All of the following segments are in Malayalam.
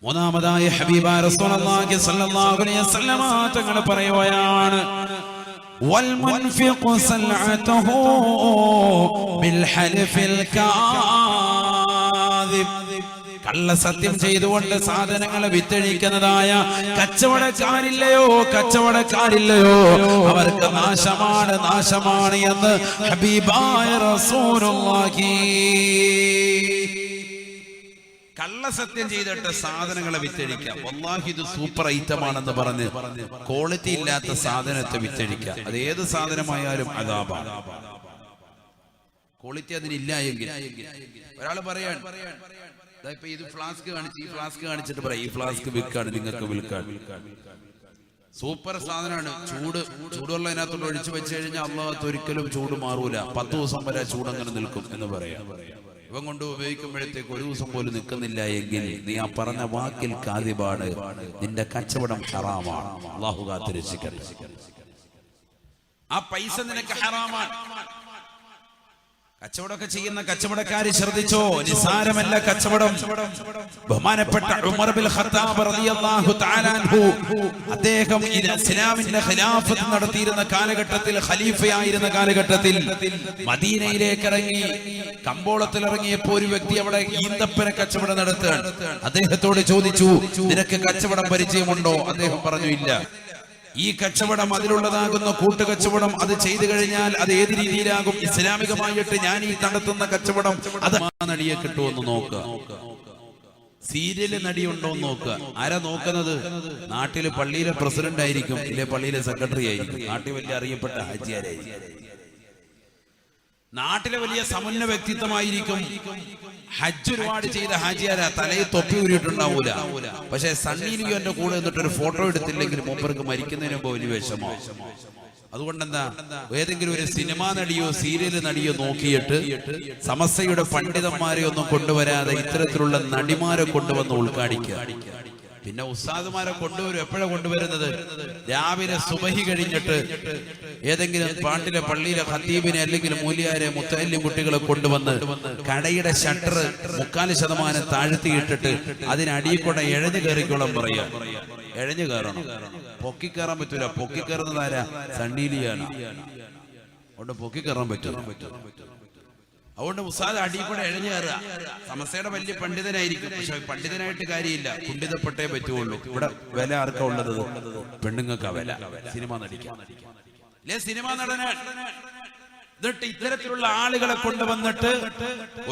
മൂന്നാമതായി ഹബീബായ റസൂലുള്ളാഹി സ്വല്ലല്ലാഹു അലൈഹി വസല്ലം തങ്ങൾ പറയുകയാണ് വൽ മുൻഫിഖു സൽഅതഹു ബിൽ ഹൽഫിൽ കാദിബ്. കള്ള സത്യം ചെയ്തുകൊണ്ട് സാധനങ്ങളെ വിറ്റഴിക്കുന്നതായ കച്ചവടക്കാരില്ലയോ അവർക്ക് നാശമാണ് എന്ന് ഹബീബായ റസൂലുള്ളാഹി. കള്ളസത്യം ചെയ്തിട്ട് സാധനങ്ങളെ വിറ്റഴിക്കാം. വല്ലാഹി ഇത് സൂപ്പർ ഐറ്റം ആണെന്ന് പറഞ്ഞ് ക്വാളിറ്റി ഇല്ലാത്ത സാധനത്തെ വിറ്റഴിക്കാം. അത് ഏത് സാധനമായാലും അദാബാണ്. ക്വാളിറ്റി അതിനില്ല എങ്കിൽ ഒരാൾ പറയാൻ ഇപ്പൊ ഇത് ഫ്ലാസ്ക് കാണിച്ച് ഈ ഫ്ലാസ്ക് കാണിച്ചിട്ട് പറയാം ഈ ഫ്ലാസ്ക് വിൽക്കാണ്, നിങ്ങൾക്ക് വിൽക്കാൻ. സൂപ്പർ സാധനമാണ്. ചൂടുള്ള അതിനകത്തോട്ട് ഒഴിച്ചു വെച്ച് കഴിഞ്ഞാൽ അള്ളാഹത്ത് ഒരിക്കലും ചൂട് മാറൂല. 10 ദിവസം വരെ ചൂടങ്ങനെ നിൽക്കും എന്ന് പറയാം. ഇവൻ കൊണ്ട് ഉപയോഗിക്കുമ്പോഴത്തേക്ക് 1 ദിവസം പോലും നിൽക്കുന്നില്ല എങ്കിൽ നീ ആ പറഞ്ഞ വാക്കിൽ കാദിബാണ്, നിന്റെ കച്ചവടം ഹറാമാണ്. അല്ലാഹു കാത്തുരക്ഷിക്കട്ടെ. ആ പൈസ നിനക്ക് ഹറാമാണ്. കച്ചവടമൊക്കെ ചെയ്യുന്ന കച്ചവടക്കാര് ശ്രദ്ധിച്ചോ, നിസാരമല്ല കച്ചവടം. ബഹുമാനപ്പെട്ട ഉമർ ബിൻ ഖത്താബ് റളിയല്ലാഹു തആല അൻഹു അദ്ദേഹം ഇസ്ലാമിന്റെ ഖിലാഫത്ത് നടത്തിയിരുന്ന കാലഘട്ടത്തിൽ, ഖലീഫയായിരുന്ന കാലഘട്ടത്തിൽ മദീനയിലേക്ക് ഇറങ്ങി, കമ്പോളത്തിൽ ഇറങ്ങിയപ്പോൾ ഒരു വ്യക്തി അവിടെ ഈന്തപ്പന കച്ചവടം നടത്തുകയാണ്. അദ്ദേഹത്തോട് ചോദിച്ചു, നിനക്ക് കച്ചവടം പരിചയമുണ്ടോ? അദ്ദേഹം പറഞ്ഞു, ഇല്ല. ഈ കച്ചവടം അതിലുള്ളതാകുന്ന കൂട്ടുകച്ചവടം അത് ചെയ്തു കഴിഞ്ഞാൽ അത് ഏത് രീതിയിലാകും? ഇസ്ലാമികമായിട്ട് ഞാൻ ഈ നടത്തുന്ന കച്ചവടം അത് നടിയെ കിട്ടുമെന്ന് നോക്കുക. സീരിയല് നടിയുണ്ടോ എന്ന് നോക്കുക. ആരാ നോക്കുന്നത്? നാട്ടില് പള്ളിയിലെ പ്രസിഡന്റ് ആയിരിക്കും, ഇല്ലേ പള്ളിയിലെ സെക്രട്ടറി ആയിരിക്കും, നാട്ടിൽ വലിയ അറിയപ്പെട്ട ഹാജിയാരായിരിക്കും, നാട്ടിലെ വലിയ സമുന്ന വ്യക്തിത്വമായിരിക്കും. ഹജ്ജ് ഒരുപാട് ചെയ്ത ഹാജിയാരാ, തലയിൽ തൊപ്പി ഊരിയിട്ടുണ്ടാവൂല. പക്ഷെ സണ്ണി ലിയോന്റെ കൂടെ നിന്നിട്ട് ഒരു ഫോട്ടോ എടുത്തില്ലെങ്കിൽ മൂപ്പർക്ക് മരിക്കുന്നതിന് മുമ്പ് വലിയ വിഷമോ. അതുകൊണ്ടെന്താ, ഏതെങ്കിലും ഒരു സിനിമാ നടിയോ സീരിയൽ നടിയോ നോക്കിയിട്ട് സമസ്തയുടെ പണ്ഡിതന്മാരെ ഒന്നും കൊണ്ടുവരാതെ ഇത്തരത്തിലുള്ള നടിമാരെ കൊണ്ടുവന്ന് ഉദ്ഘാടിക്കുക. പിന്നെ ഉസ്താദുമാരെ കൊണ്ടുവരും. എപ്പോഴാണ് കൊണ്ടുവരുന്നത്? രാവിലെ സുബഹി കഴിഞ്ഞിട്ട് ഏതെങ്കിലും പാട്ടിലെ പള്ളിയിലെ ഖത്തീബിനെ അല്ലെങ്കിൽ മൂലിയാരെ മുത്തല്ലിം കുട്ടികളെ കൊണ്ടുവന്ന് കടയുടെ ഷട്ടർ 4% താഴ്ത്തിയിട്ടിട്ട് അതിനടിയിൽ കൂടെ എഴഞ്ഞു കയറിക്കോളം പറയാ. എഴഞ്ഞു കയറണം, പൊക്കിക്കയറാൻ പറ്റൂല. പൊക്കിക്കയറുന്നതാരാ? സണ്ണീലിയാണ്. അതുകൊണ്ട് പൊക്കിക്കയറാൻ പറ്റൂല. അതുകൊണ്ട് ഉസ്താദ് അടിയിൽ കൂടെ എഴഞ്ഞു കയറുക. സമസ്തയുടെ വലിയ പണ്ഡിതനായിരിക്കും, പക്ഷെ പണ്ഡിതനായിട്ട് കാര്യമില്ല, കുണ്ഠിതപ്പെട്ടേ പറ്റുള്ളൂ. ഇവിടെ വില ആർക്കാ ഉള്ളത്? പെണ്ണുങ്ങൾക്കാ വില. സിനിമ നടിക്കാൻ അല്ലേ? സിനിമ നടനാണ്. എന്നിട്ട് ഇത്തരത്തിലുള്ള ആളുകളെ കൊണ്ടുവന്നിട്ട്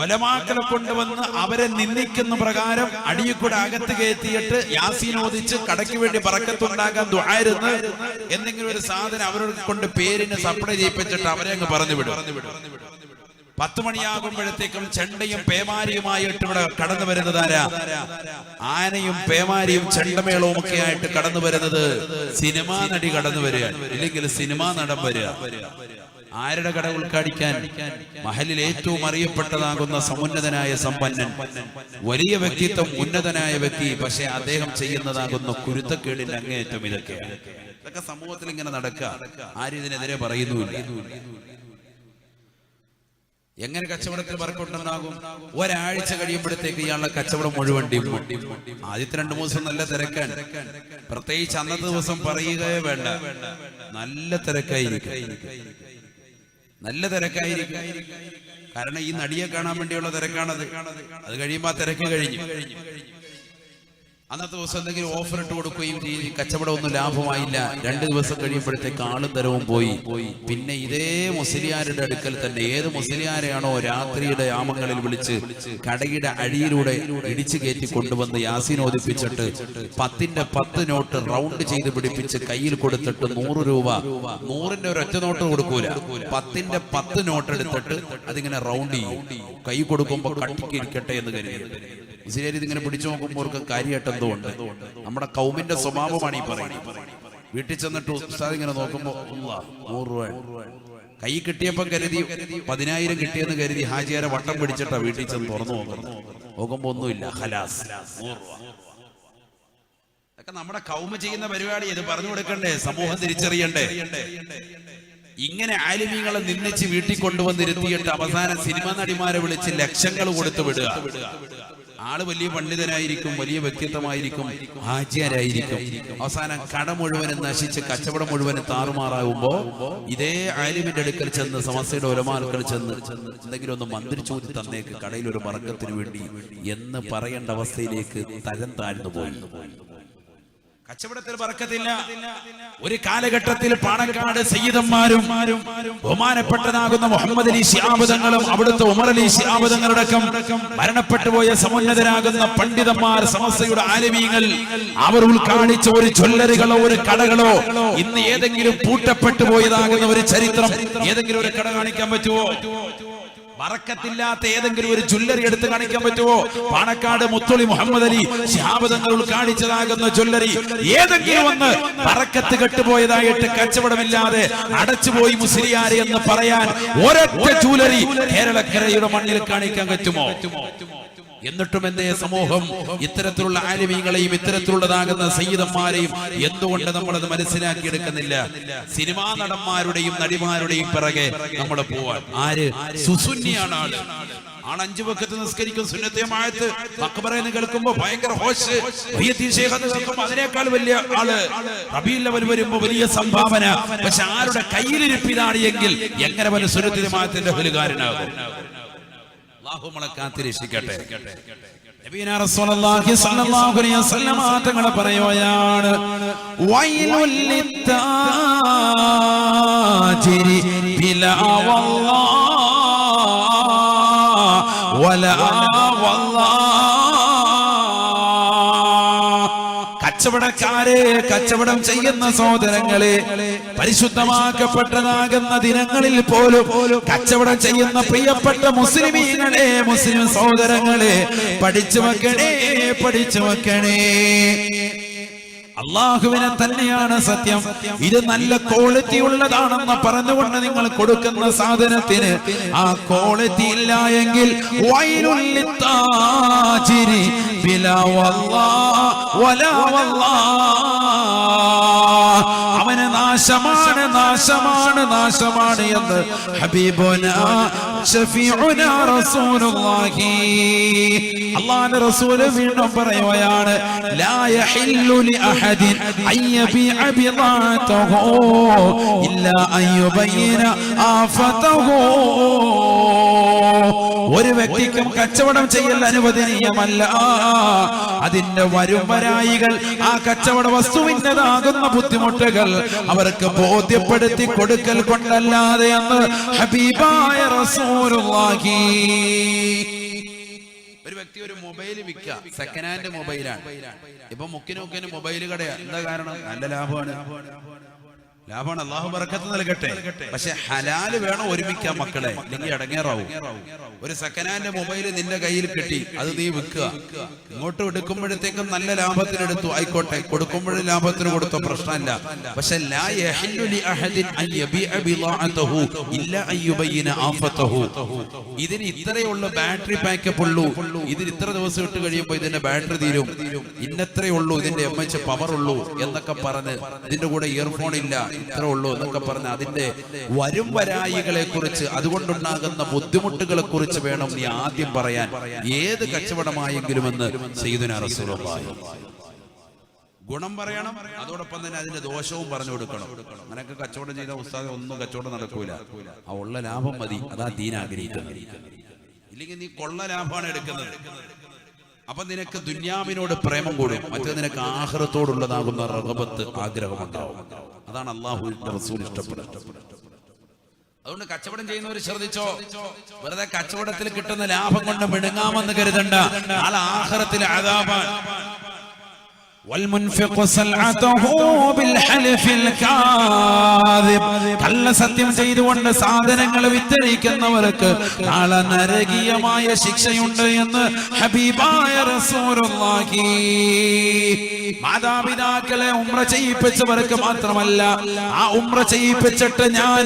ഉലമാക്കളെ കൊണ്ടുവന്ന് അവരെ നിന്ദിക്കുന്ന പ്രകാരം അടിയിൽ കൂടെ അകത്ത് കയറ്റിയിട്ട് യാസീൻ ഓദിച്ച് കടയ്ക്ക് വേണ്ടി ബറക്കത്തുണ്ടാകാൻ ദുആയിരുന്ന് എന്തെങ്കിലും ഒരു സാധനം അവരോട് കൊണ്ട് പേരിന് സപ്ലൈ ചെയ്യിപ്പിച്ചിട്ട് അവരെ അങ്ങ് പറഞ്ഞു വിടും. 10 മണിയാകുമ്പോഴത്തേക്കും ചെണ്ടയും പേമാരിയുമായിട്ട് ഇവിടെ കടന്നു വരുന്നതാരാ? ആനയും പേമാരിയും ചെണ്ടമേളവും ഒക്കെ ആയിട്ട് കടന്നു വരുന്നത് സിനിമാ നടി കടന്നു വരികയാണ്, ഇല്ലെങ്കിൽ സിനിമാ നടൻ വരിക. ആരുടെ കട ഉദ്ഘാടിക്കാൻ? മഹലിൽ ഏറ്റവും അറിയപ്പെട്ടതാകുന്ന സമുന്നതനായ സമ്പന്നൻ, വലിയ വ്യക്തിത്വം, ഉന്നതനായ വ്യക്തി, പക്ഷെ അദ്ദേഹം ചെയ്യുന്നതാകുന്ന കുരുത്തക്കേടിന്റെ അങ്ങേയറ്റം. ഇതൊക്കെ സമൂഹത്തിൽ ഇങ്ങനെ നടക്കുക. ആരും ഇതിനെതിരെ പറയുന്നുമില്ല. എങ്ങനെ കച്ചവടത്തിൽ ബർക്കത്തുണ്ടാകും? ഒരാഴ്ച കഴിയുമ്പോഴത്തേക്ക് ഇയാളുടെ കച്ചവടം മുഴുവൻ ആദ്യത്തെ 2-3 ദിവസം നല്ല തിരക്കാൻ, പ്രത്യേകിച്ച് അന്നത്തെ ദിവസം പറയുകയേ വേണ്ട, നല്ല തിരക്കായിരിക്കും. കാരണം ഈ നടിയെ കാണാൻ വേണ്ടിയുള്ള തിരക്കാണത്. അത് കഴിയുമ്പോ ആ തിരക്ക് കഴിഞ്ഞു. അന്നത്തെ ദിവസം എന്തെങ്കിലും ഓഫർ ഇട്ട് കൊടുക്കുകയും ചെയ്യും. കച്ചവടം ഒന്നും ലാഭമായില്ല. 2 ദിവസം കഴിയുമ്പോഴത്തേക്ക് ആളും തരവും പോയി. പിന്നെ ഇതേ മുസ്ലിയാരുടെ അടുക്കൽ തന്നെ, ഏത് മുസ്ലിയാരെയാണോ രാത്രിയുടെ യാമങ്ങളിൽ വിളിച്ച് കടയുടെ അഴിയിലൂടെ ഇടിച്ചു കയറ്റി കൊണ്ടുവന്ന് യാസീൻ ഓദിപ്പിച്ചിട്ട് 10ന്റെ 10 നോട്ട് റൗണ്ട് ചെയ്ത് പിടിപ്പിച്ച് കയ്യിൽ കൊടുത്തിട്ട് 100 രൂപ, 100ന്റെ ഒരൊറ്റ നോട്ട് കൊടുക്കൂല, 10ന്റെ 10 നോട്ട് എടുത്തിട്ട് അതിങ്ങനെ റൗണ്ട് ചെയ്യും. കൈ കൊടുക്കുമ്പോ കട്ടിക്കിരിക്കട്ടെ എന്ന് കരുതി മുസ്ലിയാർ ഇതിങ്ങനെ പിടിച്ചു നോക്കുമ്പോൾ കാര്യമായിട്ടെന്തോ ഉണ്ട്. നമ്മുടെ കൗമിന്റെ സ്വഭാവമാണ് ഈ പറയുന്നത്. വീട്ടിൽ ചെന്നിട്ട് ഉസ്താദ് ഇങ്ങനെ നോക്കുമ്പോ 100 രൂപ കൈ കിട്ടിയപ്പോ കരുതി 10,000 കിട്ടിയെന്ന് കരുതി ഹാജിയാരെ വട്ടം പിടിച്ചിട്ടാ വീട്ടിൽ ചെന്ന് തുറന്നു നോക്കുമ്പോ ഒന്നുമില്ല, ഖലാസ് 100 രൂപ. ഇതൊക്കെ നമ്മുടെ കൗമ ചെയ്യുന്ന പരിപാടി. ഇത് പറഞ്ഞു കൊടുക്കണ്ടേ? സമൂഹം തിരിച്ചറിയണ്ടേ? ഇങ്ങനെ ആലിമീങ്ങളെ നിന്നിച്ച് വീട്ടിൽ കൊണ്ടുവന്നിരുത്തിയിട്ട് അവസാനം സിനിമ നടിമാരെ വിളിച്ച് ലക്ഷങ്ങൾ കൊടുത്തു വിടുക. ആള് വലിയ പണ്ഡിതനായിരിക്കും, വലിയ വ്യക്തിത്വമായിരിക്കും, ഹാജിയാരായിരിക്കും. അവസാനം കട മുഴുവനും നശിച്ച് കച്ചവടം മുഴുവനും താറുമാറാകുമ്പോ ഇതേ ആലിമിന്റെ അടുക്കൽ ചെന്ന്, സമസ്തയുടെ ഉലമാക്കൾ ചെന്ന് എന്തെങ്കിലും ഒന്ന് മന്ത്രിച്ചൂതി തന്നേക്ക് കടയിൽ ഒരു ബർക്കത്തിന് വേണ്ടി എന്ന് പറയേണ്ട അവസ്ഥയിലേക്ക് തരം താഴ്ന്നു പോയി. കച്ചവടത്തിൽ ബർക്കത്തില്ല. ഒരു കാലഘട്ടത്തിൽ പാണക്കാട് സയ്യിദന്മാരും ബഹുമാനപ്പെട്ടതാകുന്ന മുഹമ്മദ് അലി ശിഹാബ് തങ്ങളും അവിടുത്തെ ഉമർ അലി ശിഹാബ് തങ്ങളടക്കം മരണപ്പെട്ടുപോയ സമുന്നതരാകുന്ന പണ്ഡിതന്മാർ, സമസ്തയുടെ ആലിമീങ്ങൾ, അവർ ഉദ്ഘാടിച്ച ഒരു ജ്വല്ലറികളോ ഒരു കടകളോ ഇന്ന് ഏതെങ്കിലും പൂട്ടപ്പെട്ടു പോയതാകുന്ന ഒരു ചരിത്രം ഏതെങ്കിലും ഒരു കട കാണിക്കാൻ പറ്റുമോ? ബറക്കത്തില്ലാത്ത ഏതെങ്കിലും ഒരു ജ്വല്ലറി എടുത്ത് കാണിക്കാൻ പറ്റുമോ? പാണക്കാട് മുത്തുളി മുഹമ്മദ് അലി ശിഹാബ് തങ്ങൾ ഉദ്ഘാടിച്ചതാകുന്ന ജ്വല്ലറി ഏതെങ്കിലും ഒന്ന് ബറക്കത്ത് കെട്ടുപോയതായിട്ട് കച്ചവടമില്ലാതെ അടച്ചുപോയി മുസ്ലിയാരെ എന്ന് പറയാൻ ഒരൊറ്റ ജ്വല്ലറി കേരളക്കരയുടെ മണ്ണിൽ കാണിക്കാൻ പറ്റുമോ? എന്നിട്ടും എന്തേ സമൂഹം ഇത്തരത്തിലുള്ള ആലിമീങ്ങളെയും ഇത്തരത്തിലുള്ളതാകുന്ന സയ്യിദന്മാരെയും എന്തുകൊണ്ട് നമ്മളത് മനസ്സിലാക്കിയെടുക്കുന്നില്ല? സിനിമാ നടന്മാരുടെയും നടിമാരുടെയും പിറകെ നമ്മൾ പോവാൻ. ആര്? സുസുന്നിയാണ് ആള്. 5 വഖത്ത് നിസ്കരിക്കും, സുന്നത്തമായത്ത് അക്ബറെന്ന് കേൾക്കുമ്പോ ഭയങ്കര ഹോഷ്, അതിനേക്കാൾ വലിയ ആള്. റബീഉൽ അവ്വൽ വരുമ്പോ വലിയ സംഭാവന. പക്ഷെ ആരുടെ കയ്യിലിരിപ്പിതാണ് എങ്കിൽ എങ്ങനെ വല്ല സുന്നത്തമായത്തിന്റെ ഹലുകാരനാകും? അല്ലാഹു നമ്മളെ കാത്തിരക്ഷിക്കട്ടെ. നബിയനാ റസൂലുള്ളാഹി സ്വല്ലല്ലാഹു അലൈഹി വസല്ലം തങ്ങൾ പറയുകയാണ്, വൈലുൽ ലിത്താജിരി ബിലാ വല്ലാഹ് വലാ വല്ലാഹ്. കച്ചവടക്കാരെ, കച്ചവടം ചെയ്യുന്ന സഹോദരങ്ങളെ, പരിശുദ്ധമാക്കപ്പെട്ടതാകുന്ന ദിനങ്ങളിൽ പോലും കച്ചവടം ചെയ്യുന്ന പ്രിയപ്പെട്ട മുസ്ലിമീങ്ങളെ, മുസ്ലിം സഹോദരങ്ങളെ, പഠിച്ചു വെക്കണേ, പഠിച്ചു വെക്കണേ. അള്ളാഹുവിനെ തന്നെയാണ് സത്യം. ഇത് നല്ല ക്വാളിറ്റി ഉള്ളതാണെന്ന് പറഞ്ഞുകൊണ്ട് നിങ്ങൾ കൊടുക്കുന്ന സാധനത്തിന് ആ ക്വാളിറ്റി ഇല്ല എങ്കിൽ വൈലുൽ ലിത്താജിരി ബിലാ വല്ലാഹ് വലാ വല്ലാഹ്, അവന് നാശമാണ്, നാശമാണ്, നാശമാണ് എന്ന് ഹബീബുനാ ശഫീഉനാ റസൂലുള്ളാഹി. അല്ലാഹുവിന്റെ റസൂൽ വീണ്ടും പറയുകയാണ്, ലാ യഹില്ലു ലി അഹദിൻ അൻ യബീഅ ബിദാഅതഹു ഇല്ലാ അൻ യുബയ്യിന ആഫതഹു. ഒരു വ്യക്തിക്കും കച്ചവടം ചെയ്യൽ അനുവദനീയമല്ല. അതിന്റെ വരുംവരായികൾ, ആ കച്ചവട വസ്തുവിൻ്റെതാകുന്ന ബുദ്ധിമുട്ടുകൾ അവർക്ക് ബോധ്യപ്പെടുത്തി കൊടുക്കൽ കൊണ്ടല്ലാതെ എന്ന് ഹബീബായ റസൂലുള്ളാഹി. ഒരു വ്യക്തി ഒരു മൊബൈൽ വിൽക്കുക, സെക്കൻഡ് ഹാൻഡ് മൊബൈലാണ്. ഇപ്പൊ മുക്കിനൊക്കിന് മൊബൈൽ കടയാണ്. എന്താ കാരണം? നല്ല ലാഭമാണ്, ലാഭമാണ്. അള്ളാഹു ബർക്കത്ത് നൽകട്ടെ. പക്ഷെ ഹലാല് വേണം ഒരുമിക്കാൻ മക്കളെ, അല്ലെങ്കിൽ അടങ്ങേറാവും. ഒരു സെക്കൻഡ് ഹാൻഡ് മൊബൈൽ നിന്റെ കയ്യിൽ കിട്ടി, അത് നീ വിൽക്കുക. ഇങ്ങോട്ട് എടുക്കുമ്പോഴത്തേക്കും നല്ല ലാഭത്തിനെടുത്തു, ആയിക്കോട്ടെ, കൊടുക്കുമ്പോഴും ലാഭത്തിന് കൊടുത്തോ, പ്രശ്നമില്ല. പക്ഷെ ലാ യഹില്ലു ലി അഹദിൻ അൻ യബീഅ ബിദാഅതഹു ഇല്ലാ അൻ യുബയ്യിന ആഫതഹു. ഇതിന് ഇത്രയുള്ള ബാറ്ററി പാക്കപ്പ് ഉള്ളൂ, ഇതിന് ഇത്ര ദിവസം ഇട്ട് കഴിയുമ്പോൾ ഇതിന്റെ ബാറ്ററി തീരും, ഇന്നത്രേ ഉള്ളൂ ഇതിന്റെ MH പവർ ഉള്ളൂ എന്നൊക്കെ പറഞ്ഞ്, ഇതിന്റെ കൂടെ ഇയർഫോൺ ഇല്ല, ഇത്ര ഉള്ളൂ എന്നൊക്കെ പറഞ്ഞ് അതിന്റെ വരും വരായികളെ കുറിച്ച്, അതുകൊണ്ടുണ്ടാകുന്ന ബുദ്ധിമുട്ടുകളെ കുറിച്ച് വേണം നീ ആദ്യം പറയാൻ, ഏത് കച്ചവടമായെങ്കിലും എന്ന് സയ്യിദുനാ റസൂലുള്ളാഹി. ഗുണം പറയണം, അതോടൊപ്പം തന്നെ അതിന്റെ ദോഷവും പറഞ്ഞു കൊടുക്കണം. അങ്ങനെയൊക്കെ കച്ചവടം ചെയ്ത ഉസ്താദ് ഒന്നും കച്ചവടം നടക്കൂല. ആ ഉള്ള ലാഭം മതി, അതാ ദീൻ ആഗ്രഹിക്കുന്നത്. ഇല്ലെങ്കിൽ നീ കൊള്ള ലാഭമാണ് എടുക്കുന്നത്. അപ്പൊ നിനക്ക് ദുന്യാവിനോട് പ്രേമം കൂടും, മറ്റേ നിനക്ക് ആഖിറത്തോടുള്ളതാകുന്ന റഗബത്ത്, ആഗ്രഹമുണ്ടാവും. അതാണ് അല്ലാഹുവിന്റെ റസൂൽ ഇഷ്ടപ്പെടുന്നത്. അതുകൊണ്ട് കച്ചവടം ചെയ്യുന്നവർ ശ്രദ്ധിച്ചോ, വെറുതെ കച്ചവടത്തിൽ കിട്ടുന്ന ലാഭം കൊണ്ട് മിടുങ്ങാമെന്ന് കരുതണ്ട. നാളെ ആഖിറത്തിൽ അദാബാണ്. والمنفق سلعته بالحلف الكاذب. കള്ള സത്യം ചെയ്തുകൊണ്ട് സാധനങ്ങൾ വിറ്റഴിക്കുന്നവർക്ക് നാളെ നരകീയമായ ശിക്ഷയുണ്ട് എന്ന് ഹബീബായ റസൂലുള്ളാഹി. മാതാപിതാക്കളെ ഉംറ ചെയ്യിപ്പിച്ചവർക്ക് മാത്രമല്ല, ആ ഉംറ ചെയ്യിപ്പിച്ചിട്ട് ഞാൻ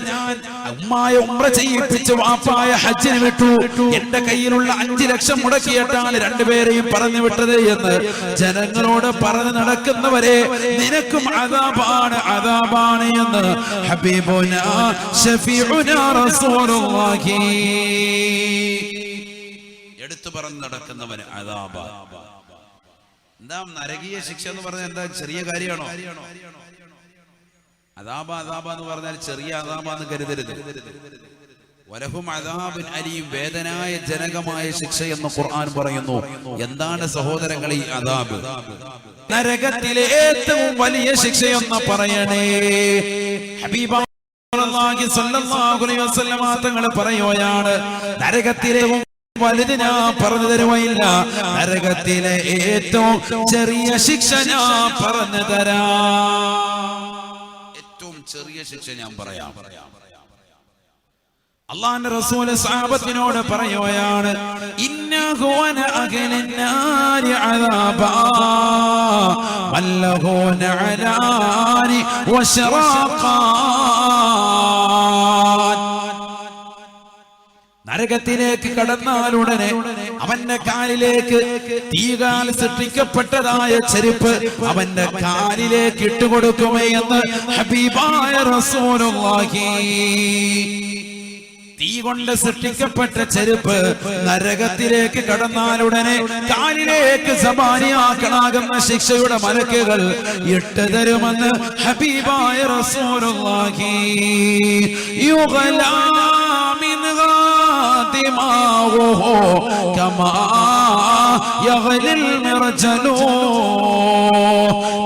ഉമ്മായ ഉംറ ചെയ്യിപ്പിച്ച് വാപ്പായ ഹജ്ജിന് വിട്ടു, എന്റെ കയ്യിലുള്ള 5 ലക്ഷം മുടക്കിയിട്ടാണ് രണ്ടുപേരെയും പറഞ്ഞു വിട്ടത് എന്ന് ജനങ്ങളോട് പറഞ്ഞു നടക്കുന്നവരെ നിനക്കും അദാബാണ്, അദാബാണ് എന്ന് ഹബീബുനാ ശഫീഉനാ റസൂലുള്ളാഹി എടുത്തു പറഞ്ഞു. പറഞ്ഞ് നടക്കുന്നവന് അദാബ. എന്താ നരകീയ ശിക്ഷ എന്ന് പറഞ്ഞാൽ എന്താ ചെറിയ കാര്യമാണോ? അദാബ അദാബ എന്ന് പറഞ്ഞാൽ ചെറിയ അദാബ എന്ന് കരുതരുത്. വലഹും അദാബുൻ അലീം, വേദനായ ജനകമായ ശിക്ഷ എന്ന് ഖുർആൻ പറയുന്നു. എന്താണ് സഹോദരങ്ങളെ ഈ അദാബ്? നരകത്തിലെ ഏറ്റവും വലിയ ശിക്ഷയെന്ന് പറയണേ. ഹബീബാഹി സ്വല്ലല്ലാഹു അലൈഹി വസല്ലമ തങ്ങൾ പറയുകയാണ്, നരകത്തിലെ വലുത് ഞാൻ പറഞ്ഞു തരുകയില്ല, നരകത്തിലെ ഏറ്റവും ചെറിയ ശിക്ഷ ഞാൻ പറഞ്ഞു തരാം. ഏറ്റവും ചെറിയ ശിക്ഷ ഞാൻ പറയാം. അല്ലാഹുവിന്റെ റസൂൽ സഹാബത്തിനോട് പറയുകയാണ്, ഇന്നഹു അന അഗ്ലന്നാരി അദാബാ വല്ലഹു നഅലാനി വശറാഖാൻ. നരകത്തിലേക്ക് കടന്നാലുടനെ അവന്റെ കാലിലേക്ക് തീകാൽ സൃഷ്ടിക്കപ്പെട്ടതായ ചെരുപ്പ് അവന്റെ കാലിലേക്ക് ഇട്ടുകൊടുക്കുമേ എന്ന് ഹബീബായ റസൂലുള്ളാഹി. തീ കൊണ്ട് സൃഷ്ടിക്കപ്പെട്ട ചെരുപ്പ് നരകത്തിലേക്ക് കടന്നാലുടനെ കാലിലേക്ക് സമാനിയാക്കണാകുന്ന ശിക്ഷയുടെ മലക്കുകൾ ഇട്ട് തരുമെന്ന് ഹബീബായ റസൂലുള്ളാഹി. യുഗ്ലാ മിൻഹാ ദിമാഉഹു കമാ യഗ്ലിൽ മിർജലു.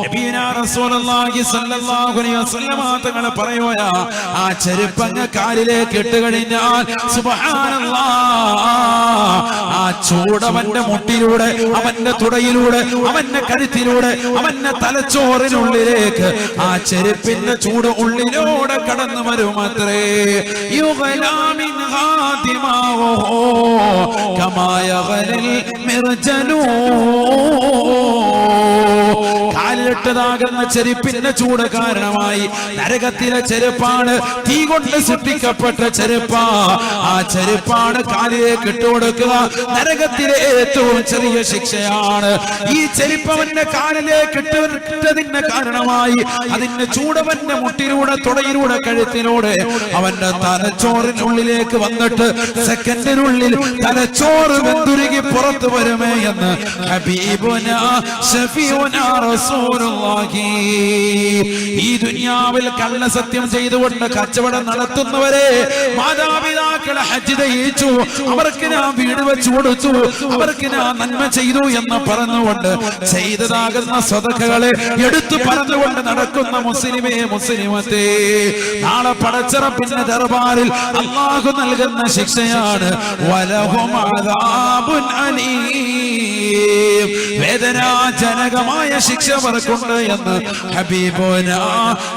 നബിയുനാ റസൂലുള്ളാഹി സ്വല്ലല്ലാഹു അലൈഹി വസല്ലമ തങ്ങൾ പറയുകയാ, ആ ചെരുപ്പങ്ങ് കാലിലേക്ക് ഇട്ട് കഴിഞ്ഞാൽ സുബ്ഹാനല്ലാഹ്, ആ ചൂടവന്റെ മുട്ടിലൂടെ, അവന്റെ തുടയിലൂടെ, അവന്റെ കഴുത്തിലൂടെ, അവന്റെ തലച്ചോറിനുള്ളിലേക്ക് ആ ചെരുപ്പിന്റെ ചൂട് ഉള്ളിലൂടെ കടന്നു വരുമത്രേ. യുഗ്ലാ മിൻഹാ ദിമാഉഹു കമാ യഗ്ലിൽ മിർജലു. കാലിലിട്ടതാകുന്ന ചെരുപ്പിന്റെ ചൂട് കാരണമായി നരകത്തിലെ ചെരുപ്പാണ്, തീ കൊണ്ട് സൃഷ്ടിക്കപ്പെട്ട ചെരുപ്പാ. ആ ചെരുപ്പാണ് കാലിലേക്ക് ഇട്ടുകൊടുക്കുക. നരകത്തിലെ ഏറ്റവും ചെറിയ ശിക്ഷയാണ് ഈ ചെരുപ്പ് അവന്റെ കാലിലേക്ക് ഇട്ടതിന്റെ കാരണമായി അതിന്റെ ചൂടവന്റെ മുട്ടിലൂടെ, തുടയിലൂടെ, കഴുത്തിലൂടെ അവന്റെ തലച്ചോറിനുള്ളിലേക്ക് വന്നിട്ട് സെക്കൻഡിനുള്ളിൽ തലച്ചോറ് വെന്തുരുകി പുറത്തു വരുമേ എന്ന് ഹബീബുനാ ശഫീഉനാ റസൂലുള്ളാഹി. ഈ ദുനിയാവിൽ കള്ളസത്യം ചെയ്തുകൊണ്ട് കച്ചവടം നടത്തുന്നവരെ, മാതാപിതാക്കളെ ഹജ്ജ് ചെയ്യിച്ചു, അവർക്ക് ഞാൻ വീട് വെച്ചു കൊടുത്തു, അവർക്ക് ഞാൻ നന്മ ചെയ്തു എന്ന് പറഞ്ഞുകൊണ്ട് ചെയ്തതാകുന്ന സ്വതക്കകളെ എടുത്തു പറഞ്ഞുകൊണ്ട് നടക്കുന്ന മുസ്ലിമേ, മുസ്ലിമത്തെ, നാളെ പടച്ചറപ്പിന്റെ ദർബാറിൽ അല്ലാഹു നൽകുന്ന ശിക്ഷയാണ് വലഹും അദാബുൻ അലീം. വേദനാജനകമായ ശിക്ഷ അവർക്കുണ്ട് എന്ന് ഹബീബുനാ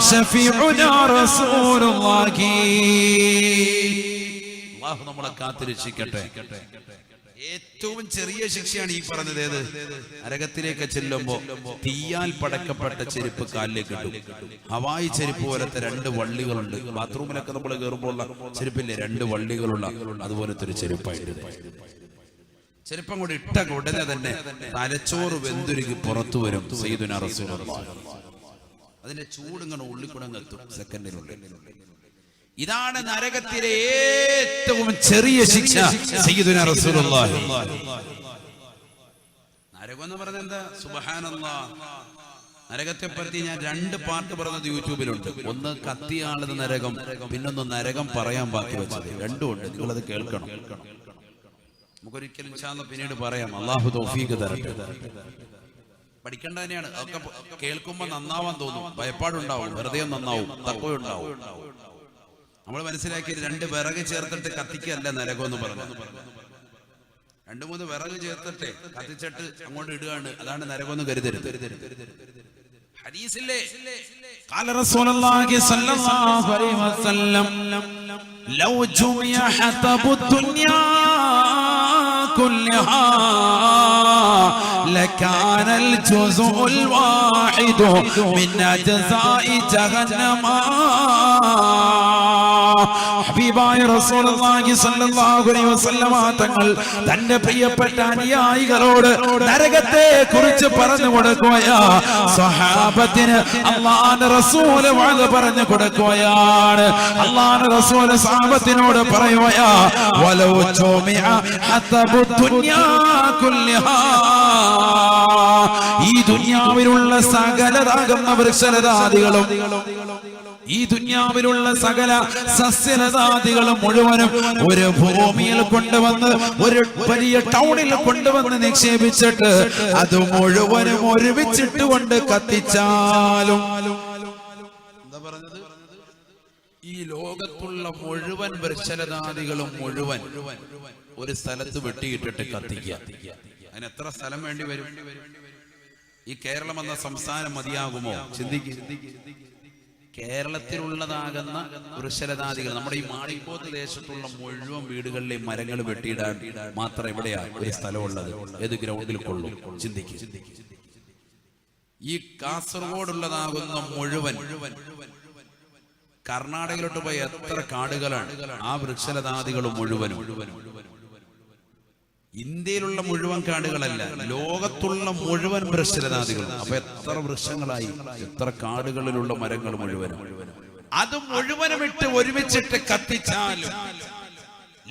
ശഫീഉനാ റസൂലുള്ളാഹി. അല്ലാഹു നമ്മളെ കാത്തുരക്ഷിക്കട്ടെ. ഏറ്റവും ചെറിയ ശിക്ഷയാണ് ഈ പറഞ്ഞത്. ഏത്? നരകത്തിലേക്ക് ചെല്ലുമ്പോ തീയാൽ പടക്കപ്പെട്ട ചെരുപ്പ് കാലിലേക്ക് ഇട്ടു. ഹവായി ചെരുപ്പ് പോലത്തെ രണ്ട് വള്ളികളുണ്ട്. ബാത്റൂമിലൊക്കെ നമ്മൾ കയറുമ്പോൾ ചെരുപ്പില്ലേ, രണ്ട് വള്ളികളുള്ള അതുപോലത്തെ ഒരു ചെരുപ്പായിട്ട് ചെരുപ്പം കൂടി ഇട്ട ഉടനെ തന്നെ തലച്ചോറ് വെന്തുരുകി പുറത്തു വരും സയ്യിദുനാ റസൂലുള്ളാഹി. അതിന്റെ ചൂട് ഇങ്ങനെ ഉള്ളിക്കൂടെ എത്തും സെക്കൻഡിനുള്ളിൽ. ഇതാണ് നരകത്തിലെ ഏറ്റവും ചെറിയ ശിക്ഷ സയ്യിദുനാ റസൂലുള്ളാഹി. നരകം എന്ന് പറഞ്ഞാൽ എന്താ? സുബ്ഹാനല്ലാഹ്. നരകത്തെ പറ്റി ഞാൻ രണ്ട് പാട്ട് പറഞ്ഞത് യൂട്യൂബിലുണ്ട്. ഒന്ന് കത്തിയാളുന്ന നരകം, പിന്നൊന്ന് നരകം പറയാൻ ബാക്കി വെച്ചത്. രണ്ടും ഉണ്ട്, നിങ്ങളത് കേൾക്കണം. നമുക്കൊരിക്കലും ഇൻഷാ അല്ലാഹ് പിന്നീട് പറയാം. അല്ലാഹു തൗഫീഖ് തരട്ടെ. പഠിക്കേണ്ട തന്നെയാണ്. അതൊക്കെ കേൾക്കുമ്പോൾ നന്നാവാൻ തോന്നും, ഭയപ്പാടുണ്ടാവും, ഹൃദയം നന്നാവും, തഖ്വയുണ്ടാവും. നമ്മൾ മനസ്സിലാക്കിയത് രണ്ട് വിറക് ചേർത്തിട്ട് കത്തിക്കല്ല നരകം എന്ന് പറഞ്ഞു. 2-3 വിറക് ചേർത്തിട്ട് കത്തിച്ചിട്ട് അങ്ങോട്ട് ഇടുകയാണ്, അതാണ് നരകം എന്ന് കരുതരുത്. ഹദീസില്ലേ, ഖാല റസൂലുള്ളാഹി സ്വല്ലല്ലാഹു അലൈഹി വസല്ലം ലൗ ജുമിഅ ഹതബു ദുനിയാ കുല്ലഹാ ലകാനൽ ജുസുഉൽ വാഹിദു മിൻ അജ്സാഇ ജഹന്നമ. ഹബീബായ റസൂലുള്ളാഹി സ്വല്ലല്ലാഹു അലൈഹി വസല്ലമ തങ്ങൾ തന്റെ പ്രിയപ്പെട്ട അനുയായികളോട് നരകത്തെ കുറിച്ച് പറഞ്ഞു കൊടുക്കുകയാ. സ്വഹാബത്തിന് അല്ലാഹുവിന്റെ റസൂൽ വഅദ പറഞ്ഞു കൊടുക്കുകയാണ്. അല്ലാഹുവിന്റെ റസൂൽ സ്വഹാബത്തിനോട് പറയുകയാ, വലൗ ജുമിഅ ഹതബു ദുനിയാ കുല്ലഹാ, ഈ ദുനിയാവിലുള്ള സകലതാകുന്ന വൃക്ഷലതാദികളും, ഈ ദുനിയാവിലുള്ള സകല സസ്യലതാദികളും മുഴുവനും ഒരു ഭൂമിയിൽ കൊണ്ടുവന്ന് ഒരു വലിയ ടൗണിൽ കൊണ്ടുവന്ന് നിക്ഷേപിച്ചിട്ട് അത് മുഴുവനും ഒരുമിച്ചിട്ട് കൊണ്ട് കത്തിച്ചാലും, എന്താ പറഞ്ഞത്, ഈ ലോകത്തുള്ള മുഴുവൻ വൃക്ഷലതാദികളും മുഴുവൻ ഒരു സ്ഥലത്ത് വെട്ടിയിട്ടിട്ട് കത്തിക്കുക. അതിന് എത്ര സ്ഥലം വേണ്ടി വരും? ഈ കേരളം എന്ന സംസ്ഥാനം മതിയാകുമോ? ചിന്തിക്കുക. കേരളത്തിലുള്ളതാകുന്ന വൃക്ഷലതാദികൾ നമ്മുടെ ഈ മാളിക്കോത്ത് ദേശത്തുള്ള മുഴുവൻ വീടുകളിലെ മരങ്ങൾ വെട്ടിയിടാൻ മാത്രം എവിടെയാണ് ഒരു സ്ഥലമുള്ളത്? ഏത് ഗ്രൗണ്ടിൽ കൊള്ളും? ചിന്തിക്കുക. ഈ കാസർഗോഡുള്ളതാകുന്ന മുഴുവൻ, കർണാടകയിലോട്ട് പോയ എത്ര കാടുകളാണ്, ആ വൃക്ഷലതാദികളും മുഴുവനും. ഇന്ത്യയിലുള്ള മുഴുവൻ കാടുകളല്ല, ലോകത്തുള്ള മുഴുവൻ വൃക്ഷലതാദികൾ. അപ്പൊ എത്ര വൃക്ഷങ്ങളായി, എത്ര കാടുകളിലുള്ള മരങ്ങൾ മുഴുവനും. അത് മുഴുവനും ഇട്ട് ഒരുമിച്ചിട്ട് കത്തിച്ചാലും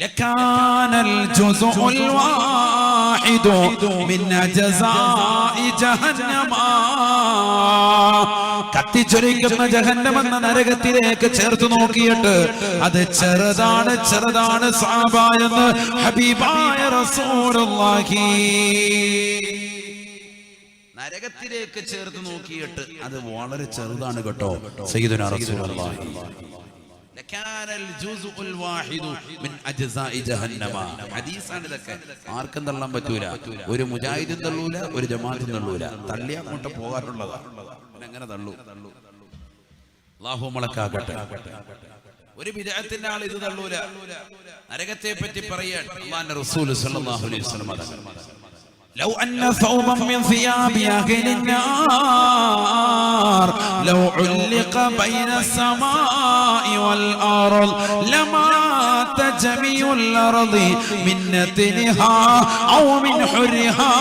ലകാനൽ ജുസുഉൽ വാഹിദു മിൻ അജ്സാഇ ജഹന്നമ, കത്തിച്ചൊരിക്കുന്ന ജഹന്നം എന്ന നരകത്തിലേക്ക് ചേർത്ത് നോക്കിയിട്ട് അത് ചെറുതാണ് ചെറുതാണ് സഹാബാ എന്ന് ഹബീബായ റസൂലുള്ളാഹി. നരകത്തിലേക്ക് ചേർത്ത് നോക്കിയിട്ട് അത് വളരെ ചെറുതാണ് കേട്ടോ സയ്യിദുനാ റസൂലുള്ളാഹി. ലകാനൽ ജുസുഉൽ വാഹിദു മിൻ അജ്സാഇ ജഹന്നമ. ഹദീസാണ് ഇതൊക്കെ. ആർക്കും തള്ളാൻ പറ്റൂല. ഒരു മുജാഹിദും തള്ളൂല, ഒരു ജമാഅത്തും തള്ളൂല. തള്ളിയാ അങ്ങോട്ട് പോകാറുള്ളതാ. എങ്ങനെ തള്ളൂ? അല്ലാഹു മലക്കാകട്ടെ. ഒരു ബിദ്അത്തിന്റെ ആൾ ഇത് തള്ളൂല. നരകത്തെ പറ്റി പറയാൻ അല്ലാഹുവിന്റെ റസൂൽ സ്വല്ലല്ലാഹു അലൈഹി വസല്ലം لو أن ثوبا من ثياب أهل النار لو علق بين السماء والأرض لمات جميع الأرض من نتنها أو من حرها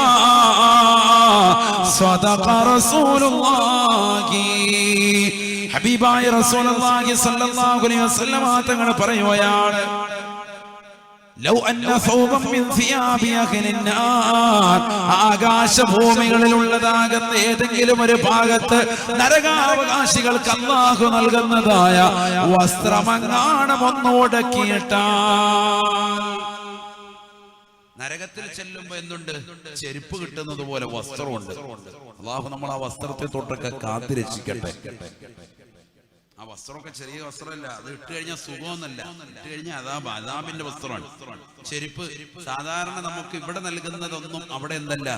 صدق رسول الله. ഹബീബായ റസൂലുള്ളാഹി സ്വല്ലല്ലാഹു അലൈഹി വസല്ലം തങ്ങൾ പറയുകയാണ്, ലൗ അന്ന സൗബൻ മിൻ സിയാബി അഹ്ലിന്നാർ, ആകാശഭൂമികളിലുള്ളതാകുന്ന ഏതെങ്കിലും ഒരു ഭാഗത്ത് നരകാവകാശികൾക്ക് അല്ലാഹു നൽകുന്നതായ വസ്ത്രമങ്ങാണം ഒന്നുടക്കിയിട്ടാൽ, നരകത്തിൽ ചെല്ലുമ്പോ എന്തുണ്ട്? ചെരുപ്പ് കിട്ടുന്നത് പോലെ വസ്ത്രമുണ്ട്. അല്ലാഹു നമ്മൾ ആ വസ്ത്രത്തെ തൊട്ടൊക്കെ കാത്തിരക്ഷിക്കട്ടെ. ആ വസ്ത്രമൊക്കെ ചെറിയ വസ്ത്രമല്ല, അത് ഇട്ട് കഴിഞ്ഞാൽ സുഖമൊന്നല്ല, ഇട്ട് കഴിഞ്ഞാൽ അദാബിന്റെ വസ്ത്രമാണ്. ചെരുപ്പ് സാധാരണ നമുക്ക് ഇവിടെ നൽകുന്നതൊന്നും അവിടെ എന്തല്ല,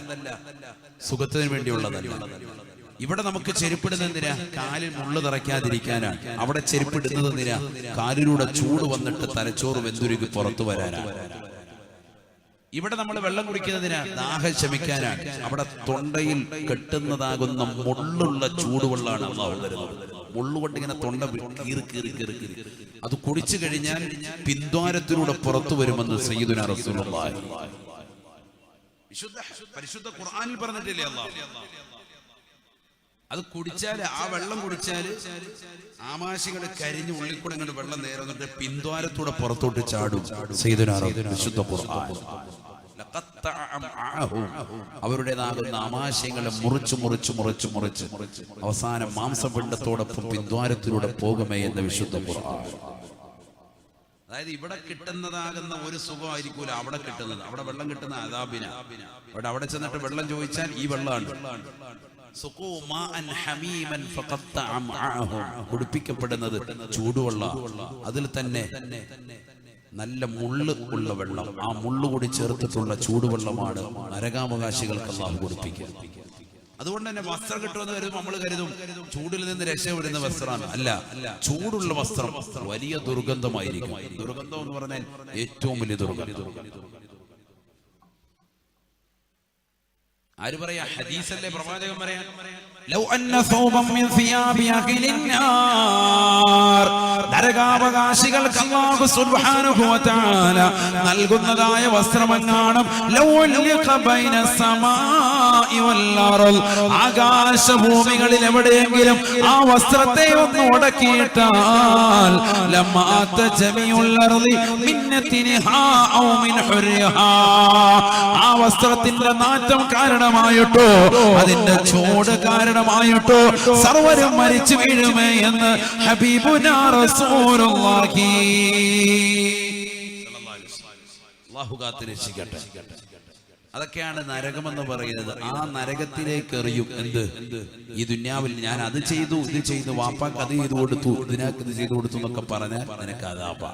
സുഖത്തിന് വേണ്ടിയുള്ളതല്ല. ഇവിടെ നമുക്ക് ചെരുപ്പിടുന്നത് എന്തിനാ? കാലിൽ മുള്ളു തറയ്ക്കാതിരിക്കാനാണ്. അവിടെ ചെരുപ്പിടുന്നത് എന്തിനാ? കാലിലൂടെ ചൂട് വന്നിട്ട് തലച്ചോറ് വെന്തുരുകി പുറത്തു വരാനാണ്. ഇവിടെ നമ്മൾ വെള്ളം കുടിക്കുന്നതിനാ? ദാഹം ശമിക്കാനാണ്. അവിടെ തൊണ്ടയിൽ കെട്ടുന്നതാകുന്ന മുള്ളുള്ള ചൂടുവെള്ളമാണ് അല്ലാഹു തരുന്നത്. മുള്ളുകൊണ്ട് ഇങ്ങനെ തൊണ്ട കീറി കീറി കീറി കീറി അത് കുടിച്ചു കഴിഞ്ഞാൽ പിന്ദ്വാരത്തിലൂടെ പുറത്തു വരുമെന്ന് സയ്യിദുനാ റസൂലുള്ളാഹി. പരിശുദ്ധ ഖുർആനിൽ പറഞ്ഞിട്ടില്ലേ അല്ലാഹു? അത് കുടിച്ചാല്, ആ വെള്ളം കുടിച്ചാല് ആമാശികൾ കരിഞ്ഞ് ഉള്ളിക്കൂടെ ഇങ്ങോട്ട് വെള്ളം നേരെ വന്നിട്ട് പിന്ദ്വാരത്തൂടെ പുറത്തോട്ട് ചാടും. സയ്യിദുനാ വിശുദ്ധ ഖുർആൻ അവരുടേതാകുന്ന ആമാശയങ്ങളെ മുറിച്ചു മുറിച്ചു മുറിച്ചു മുറിച്ച് അവസാനം മാംസപിണ്ഡത്തോടൊപ്പം പിന്ദ്വാരത്തിലൂടെ പോകുമേ എന്ന് വിശുദ്ധ ഖുർആൻ. അതായത് ഇവിടെ കിട്ടുന്നതാകുന്ന ഒരു സുഖമായിരിക്കൂല അവിടെ കിട്ടുന്നത്. അവിടെ വെള്ളം കിട്ടുന്ന അദാബിന. അവിടെ ചെന്നിട്ട് വെള്ളം ചോദിച്ചാൽ ഈ വെള്ളമാണ്. കുടിപ്പിക്കപ്പെടുന്നത് ചൂടുവെള്ളം. അതിൽ തന്നെ നല്ല മുള്ള് ഉള്ള വെള്ളം, ആ മുള്ളു കൂടി ചേർത്തിട്ടുള്ള ചൂടുവെള്ളമാണ് നരകാവകാശികൾക്ക് അല്ലാഹു കുടിപ്പിക്കുക. അതുകൊണ്ട് തന്നെ വസ്ത്രം കിട്ടുമെന്ന് കരുതും നമ്മൾ കരുതും ചൂടിൽ നിന്ന് രക്ഷപ്പെടുന്ന വസ്ത്രമാണ്. അല്ല, ചൂടുള്ള വസ്ത്രം വലിയ ദുർഗന്ധമായിരിക്കും. ദുർഗന്ധം എന്ന് പറഞ്ഞാൽ ഏറ്റവും വലിയ ദുർഗന്ധം. ആര് പറയാ? ഹദീസല്ലേ, പ്രവാചകൻ പറയാ. ലൗ അന്ന സൗബൻ മിൻ സിയാബി അഖിലിൻ നാർ, നരകാവകാശികൾക്ക് അല്ലാഹു സുബ്ഹാനഹു വ തആല നൽകുന്നതായ വസ്ത്രമെങ്ങാനും ലൗ ഉൽഖ ബൈന സമാഇ വൽ അർദ്, ആകാശഭൂമികളിൽ എവിടെയെങ്കിലും ആ വസ്ത്രത്തെ ഒന്ന് ഉടക്കിയിട്ടാൽ ലമാത ജമീഉൽ അർദി മിന്നതിൻഹാ ഔ മിൻ ഹുർരിഹാ, ആ വസ്ത്രത്തിന്റെ നാറ്റം കാരണമായിട്ടോ അതിന്റെ ചൂട് കാരണമായിട്ടോ സർവരും മരിച്ചു വീഴുമേ എന്ന് ഹബീബുനാ റസൂലുള്ളാഹി അല്ലാഹു കാത്തുരക്ഷിക്കട്ടെ. അതൊക്കെയാണ് നരകമെന്ന് പറയുന്നത്. ആ നരകത്തിലേക്ക് എറിയും. എന്ത്? ഈ ദുന്യാവിൽ ഞാൻ അത് ചെയ്തു, ഇത് ചെയ്തു, വാപ്പാക്ക് അത് ചെയ്തു കൊടുത്തു, ഇതിനാക്ക് ഇത് ചെയ്തു കൊടുത്തു എന്നൊക്കെ പറഞ്ഞാൽ നിനക്ക് അതാപാ.